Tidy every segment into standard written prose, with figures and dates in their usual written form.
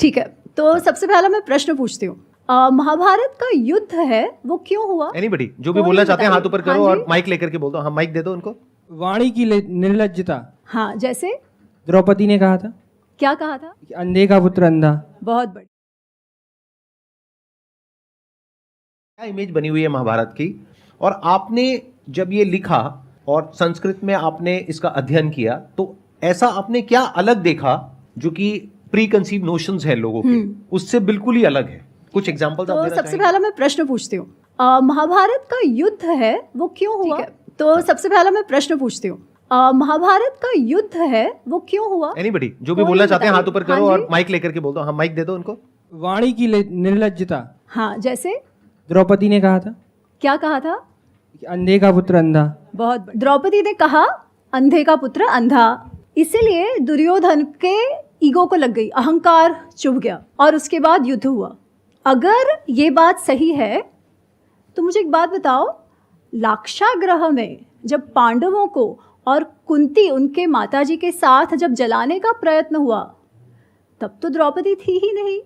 ठीक है, तो सबसे पहला मैं प्रश्न पूछती हूँ। महाभारत का युद्ध है वो क्यों हुआ? एनीबडी जो भी बोलना चाहते हैं हाथ ऊपर करो हाँ और माइक लेकर के बोल दो। हाँ, माइक दे दो उनको। वाणी की निर्लज्जता। हाँ, जैसे द्रौपदी ने कहा था क्या कहा था? कि अंधे का पुत्र अंधा। बहुत बढ़िया। क्या इमेज बनी हुई है महाभारत की, और आपने जब ये लिखा और संस्कृत में आपने इसका अध्ययन किया तो ऐसा आपने क्या अलग देखा जो कि प्री कंसीव नोशंस है लोगों के, उससे बिल्कुल ही अलग है? कुछ एग्जांपल तो सबसे पहला मैं प्रश्न पूछती हूँ। महाभारत का युद्ध है वो क्यों हुआ? तो सबसे पहला मैं प्रश्न पूछती हूँ। महाभारत का युद्ध है वो क्यों हुआ? एनीबडी जो भी बोलना चाहते हैं हाथ ऊपर करो और माइक लेकर के बोल दो। हाँ, माइक दे दो उनको। वाणी की निर्लज्जता। हाँ, जैसे द्रौपदी ने कहा था क्या कहा था? कि अंधे का पुत्र अंधा। बहुत बढ़िया। द्रौपदी ने कहा अंधे का पुत्र अंधा, इसीलिए दुर्योधन के ईगो को लग गई, अहंकार चुभ गया और उसके बाद युद्ध हुआ। अगर ये बात सही है तो मुझे एक बात बताओ, लाक्षागृह में जब पांडवों को और कुंती उनके माताजी के साथ जब जलाने का प्रयत्न हुआ तब तो द्रौपदी थी ही नहीं,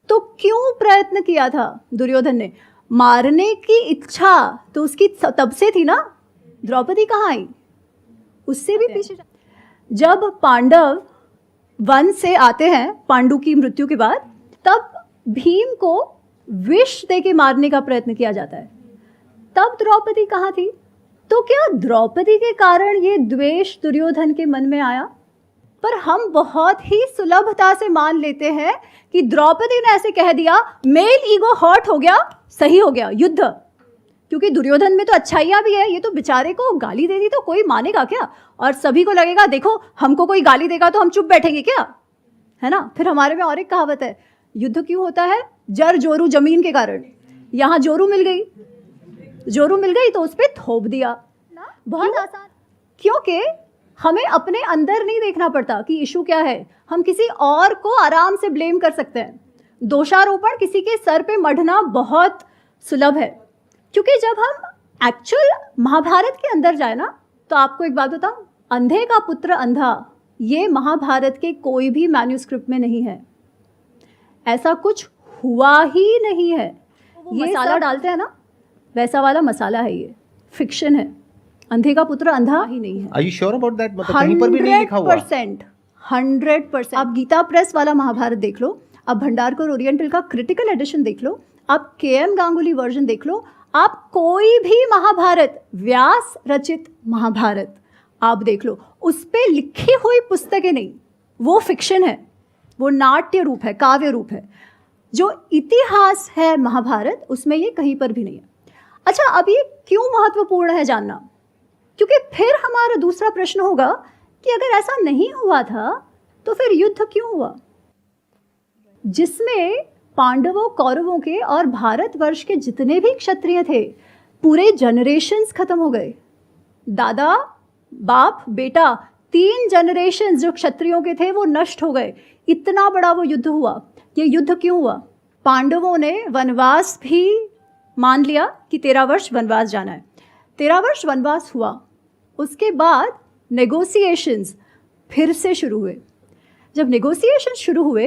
तो क्यों प्रयत्न किया था दुर्योधन ने? मारने की इच्छा तो उसकी तब से थी ना, द्रौपदी कहाँ आई? उससे भी पीछे। जब पांडव वन से आते हैं पांडु की मृत्यु के बाद, तब भीम को विष दे के मारने का प्रयत्न किया जाता है, तब द्रौपदी कहाँ थी? तो क्या द्रौपदी के कारण ये द्वेष दुर्योधन के मन में आया? पर हम बहुत ही सुलभता से मान लेते हैं कि द्रौपदी ने ऐसे कह दिया, मेल ईगो हर्ट हो गया, सही हो गया युद्ध। क्योंकि दुर्योधन में तो अच्छाइयाँ भी है, ये तो बेचारे को गाली दे दी तो कोई मानेगा क्या? और सभी को लगेगा देखो हमको कोई गाली देगा तो हम चुप बैठेंगे क्या, है ना? फिर हमारे में और एक कहावत है, युद्ध क्यों होता है? जर जोरू जमीन के कारण। यहाँ जोरू मिल गई तो उस पर थोप दिया। बहुत आसान, क्योंकि हमें अपने अंदर नहीं देखना पड़ता कि इशू क्या है, हम किसी और को आराम से ब्लेम कर सकते हैं। दोषारोपण किसी के सर पे मढ़ना बहुत सुलभ है, क्योंकि जब हम एक्चुअल महाभारत के अंदर जाए ना, तो आपको एक बात बताऊं, अंधे का पुत्र अंधा ये महाभारत के कोई भी मैन्यूस्क्रिप्ट में नहीं है, ऐसा कुछ हुआ ही नहीं है। ये मसाला डालते हैं ना, वैसा वाला मसाला है, ये फिक्शन है। अंधे का पुत्र अंधा ही नहीं है। Are you sure about that? मतलब कहीं पर भी नहीं लिखा हुआ? 100%। आप गीता प्रेस वाला महाभारत देख लो, आप भंडारकर ओरिएंटल का क्रिटिकल एडिशन देख लो, आप KM गांगुली वर्जन देख लो, आप कोई भी महाभारत, व्यास रचित महाभारत आप देख लो, उस पे लिखी हुई पुस्तकें नहीं, वो फिक्शन है, वो नाट्य रूप है, काव्य रूप है। जो इतिहास है महाभारत, उसमें ये कहीं पर भी नहीं है। अच्छा, अब ये क्यों महत्वपूर्ण है जानना? क्योंकि फिर हमारा दूसरा प्रश्न होगा कि अगर ऐसा नहीं हुआ था तो फिर युद्ध क्यों हुआ, जिसमें पांडवों, कौरवों के और भारतवर्ष के जितने भी क्षत्रिय थे, पूरे जनरेशन्स खत्म हो गए। दादा, बाप, बेटा, 3 जनरेशन्स जो क्षत्रियों के थे वो नष्ट हो गए। इतना बड़ा वो युद्ध हुआ। ये युद्ध क्यों हुआ? पांडवों ने वनवास भी मान लिया कि 13 वर्ष वनवास जाना है। 13 वर्ष वनवास हुआ, उसके बाद नेगोशिएशंस फिर से शुरू हुए। जब नेगोशिएशन शुरू हुए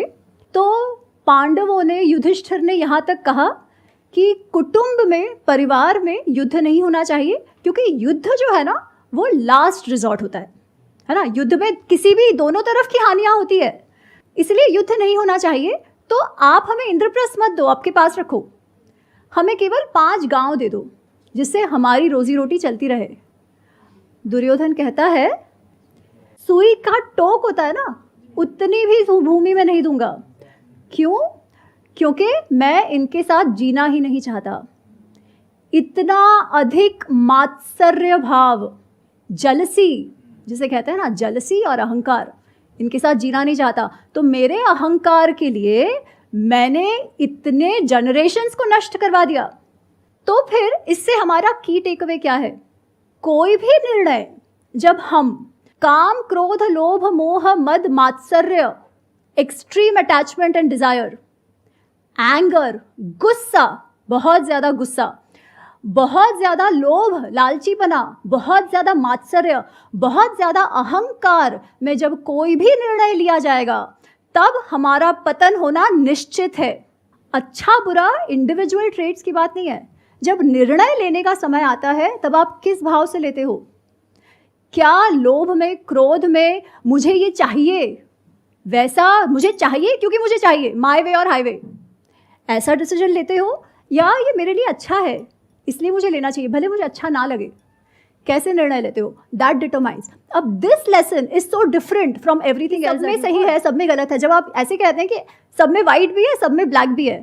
तो पांडवों ने, युधिष्ठिर ने यहाँ तक कहा कि कुटुंब में, परिवार में युद्ध नहीं होना चाहिए, क्योंकि युद्ध जो है ना वो लास्ट रिजॉर्ट होता है ना? युद्ध में किसी भी, दोनों तरफ की हानियाँ होती है, इसलिए युद्ध नहीं होना चाहिए। तो आप हमें इंद्रप्रस्थ मत दो, आपके पास रखो, हमें केवल 5 गांव दे दो जिससे हमारी रोजी रोटी चलती रहे। दुर्योधन कहता है सुई का टोक होता है ना, उतनी भी भूमि में नहीं दूंगा। क्यों? क्योंकि मैं इनके साथ जीना ही नहीं चाहता। इतना अधिक मात्सर्य भाव, जलसी जिसे कहते हैं ना, जलसी और अहंकार, इनके साथ जीना नहीं चाहता। तो मेरे अहंकार के लिए मैंने इतने जनरेशन्स को नष्ट करवा दिया। तो फिर इससे हमारा की टेक अवे क्या है? कोई भी निर्णय जब हम काम, क्रोध, लोभ, मोह, मद, मात्सर्य, extreme attachment and desire, anger, गुस्सा, बहुत ज़्यादा गुस्सा, बहुत ज़्यादा लोभ, लालचीपना, बहुत ज़्यादा मात्सर्य, बहुत ज़्यादा अहंकार में जब कोई भी निर्णय लिया जाएगा, तब हमारा पतन होना निश्चित है। अच्छा बुरा इंडिविजुअल ट्रेट्स की बात नहीं है। जब निर्णय लेने का समय आता है तब आप किस भाव से लेते हो? क्या लोभ में, क्रोध में, मुझे ये चाहिए, वैसा मुझे चाहिए क्योंकि मुझे चाहिए, माय वे और हाईवे, ऐसा डिसीजन लेते हो, या ये मेरे लिए अच्छा है इसलिए मुझे लेना चाहिए भले मुझे अच्छा ना लगे? कैसे निर्णय लेते हो? That determines. अब this lesson is so different from everything else. सब में सही है, सब में गलत है। जब आप ऐसे कहते हैं कि सब में वाइट भी है, सब में ब्लैक भी है,